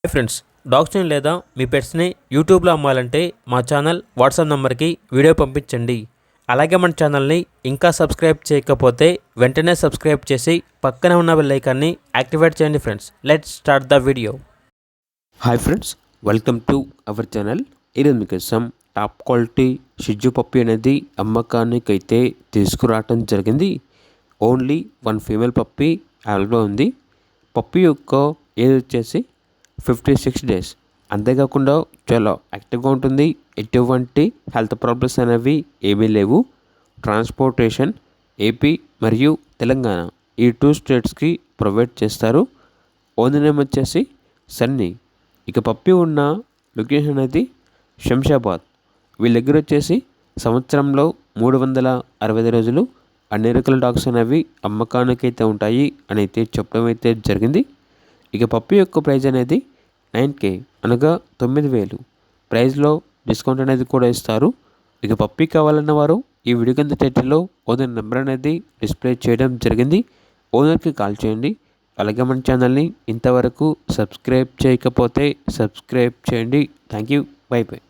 Hi friends, డాగ్స్ని లేదా మీ పెట్స్ని యూట్యూబ్లో అమ్మాలంటే మా ఛానల్ వాట్సాప్ నెంబర్కి వీడియో పంపించండి. అలాగే మన ఛానల్ని ఇంకా సబ్స్క్రైబ్ చేయకపోతే వెంటనే సబ్స్క్రైబ్ చేసి పక్కనే ఉన్న బెల్ ఐకాన్ని యాక్టివేట్ చేయండి. Friends, let's start the video. Hi friends, welcome to our channel. ఈరోజు మీకోసం టాప్ క్వాలిటీ షిజ్జు పప్పి అనేది అమ్మకానికైతే తీసుకురావటం జరిగింది. ఓన్లీ 1 ఫీమేల్ పప్పి అవైలబుల్ ఉంది. పప్పి యొక్క ఏజ్ వచ్చేసి 56 డేస్. అంతేకాకుండా చాలా యాక్టివ్గా ఉంటుంది. ఎటువంటి హెల్త్ ప్రాబ్లమ్స్ అనేవి ఏమీ లేవు. ట్రాన్స్పోర్టేషన్ ఏపీ మరియు తెలంగాణ ఈ 2 స్టేట్స్కి ప్రొవైడ్ చేస్తారు. ఓనర్ నేమ్ వచ్చేసి సన్నీ. ఇక పప్పి ఉన్న లొకేషన్ అనేది శంషాబాద్. వీళ్ళ దగ్గర వచ్చేసి సంవత్సరంలో 365 రోజులు అన్ని రకాల డాగ్స్ అనేవి అమ్మకానికైతే ఉంటాయి అని అయితే చెప్పడం అయితే జరిగింది. ఇక పప్పి యొక్క ప్రైజ్ అనేది 9K అనగా 9,000 ప్రైజ్లో డిస్కౌంట్ అనేది కూడా ఇస్తారు. ఇక పప్పి కావాలన్న వారు ఈ వీడియో కింద టైటిల్లో ఓనర్ నెంబర్ అనేది డిస్ప్లే చేయడం జరిగింది. ఓనర్కి కాల్ చేయండి. అలాగే మన ఛానల్ని ఇంతవరకు సబ్స్క్రైబ్ చేయకపోతే సబ్స్క్రైబ్ చేయండి. Thank you. By by.